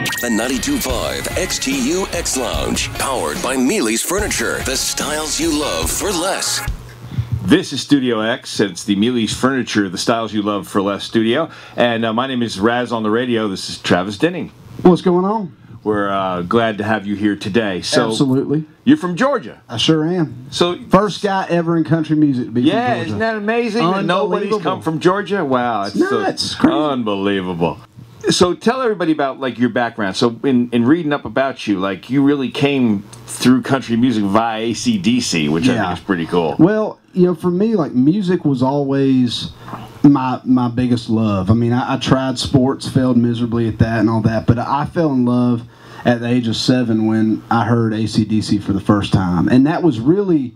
The 92.5 XTU X Lounge, powered by Mealy's Furniture. The styles you love for less. This is Studio X, and it's the Mealy's Furniture, the styles you love for less studio. And my name is Raz on the radio. This is Travis Denning. What's going on? We're glad to have you here today. So, absolutely. You're from Georgia. I sure am. So first guy ever in country music to be from Georgia. Isn't that amazing that nobody's come from Georgia? Wow, it's nuts. Crazy. Unbelievable. So tell everybody about like your background. So in reading up about you, like you really came through country music via AC/DC, which I think is pretty cool. Well, you know, for me, like music was always my biggest love. I mean, I tried sports, failed miserably at that and all that, but I fell in love at the age of 7 when I heard AC/DC for the first time, and that was really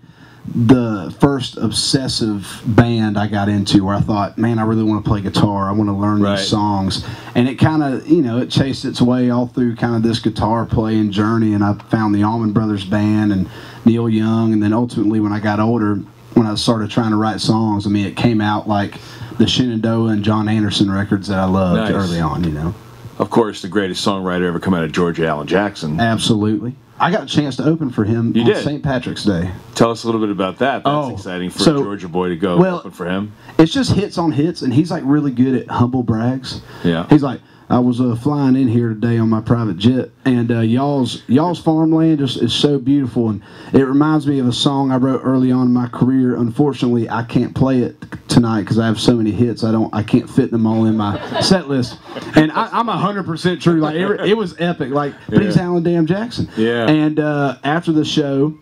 the first obsessive band I got into, where I thought, man, I really want to play guitar. I want to learn these songs. And it kind of, you know, it chased its way all through kind of this guitar playing journey. And I found the Allman Brothers Band and Neil Young. And then ultimately when I got older, when I started trying to write songs, I mean, it came out like the Shenandoah and John Anderson records that I loved early on, you know. Of course, the greatest songwriter ever come out of Georgia, Alan Jackson. Absolutely. I got a chance to open for him on St. Patrick's Day. Tell us a little bit about that. That's exciting for a Georgia boy to go open for him. It's just hits on hits, and he's like really good at humble brags. Yeah. He's like, I was flying in here today on my private jet, and y'all's farmland is so beautiful, and it reminds me of a song I wrote early on in my career. Unfortunately, I can't play it tonight because I have so many hits. I can't fit them all in my set list. And I'm 100% true. Like it was epic. Like, but he's Alan Damn Jackson. Yeah. And after the show,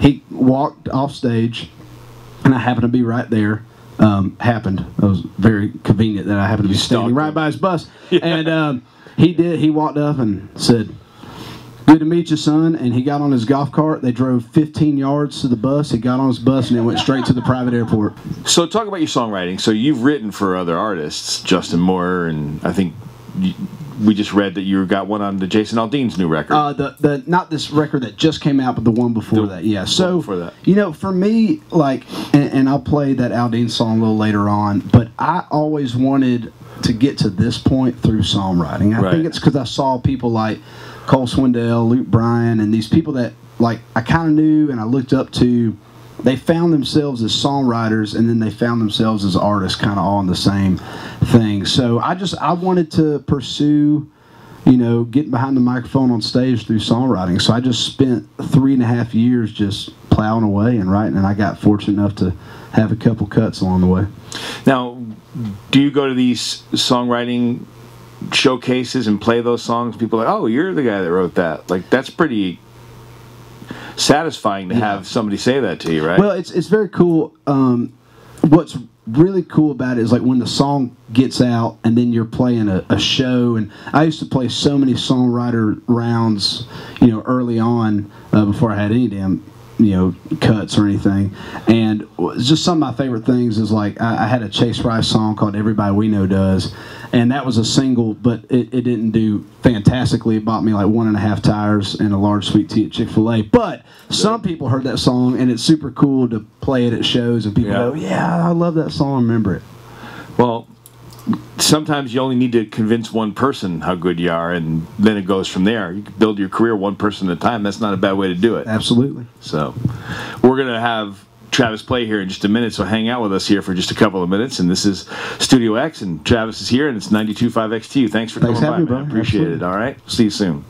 he walked off stage, and I happened to be right there. It was very convenient that I happened to be standing right by his bus. Yeah. And he walked up and said, "Good to meet you, son." And he got on his golf cart. They drove 15 yards to the bus. He got on his bus and it went straight to the private airport. So talk about your songwriting. So you've written for other artists, Justin Moore, and I think we just read that you got one on the Jason Aldean's new record. The not this record that just came out, but the one before that. Yeah. So before that. You know, for me, like, and I'll play that Aldean song a little later on, but I always wanted to get to this point through songwriting. I think it's because I saw people like Cole Swindell, Luke Bryan, and these people that like I kind of knew and I looked up to. They found themselves as songwriters, and then they found themselves as artists, kind of all in the same thing. So I wanted to pursue, you know, getting behind the microphone on stage through songwriting. So I just spent 3.5 years just plowing away and writing, and I got fortunate enough to have a couple cuts along the way. Now, do you go to these songwriting showcases and play those songs? People are like, oh, you're the guy that wrote that. Like, that's pretty satisfying to have somebody say that to you, right? Well, it's very cool. What's really cool about it is like when the song gets out and then you're playing a show. And I used to play so many songwriter rounds, you know, early on before I had any damn, you know, cuts or anything. And just some of my favorite things is like I had a Chase Rice song called "Everybody We Know Does," and that was a single, but it didn't do fantastically. It bought me like 1.5 tires and a large sweet tea at Chick-fil-A. But some people heard that song, and it's super cool to play it at shows, and people go, "Yeah, I love that song. Remember it." Well, sometimes you only need to convince one person how good you are, and then it goes from there. You can build your career one person at a time. That's not a bad way to do it. Absolutely. So we're going to have Travis play here in just a minute, so hang out with us here for just a couple of minutes. And this is Studio X, and Travis is here, and it's 92.5 XTU. Thanks for coming by, man. Appreciate it. All right? See you soon.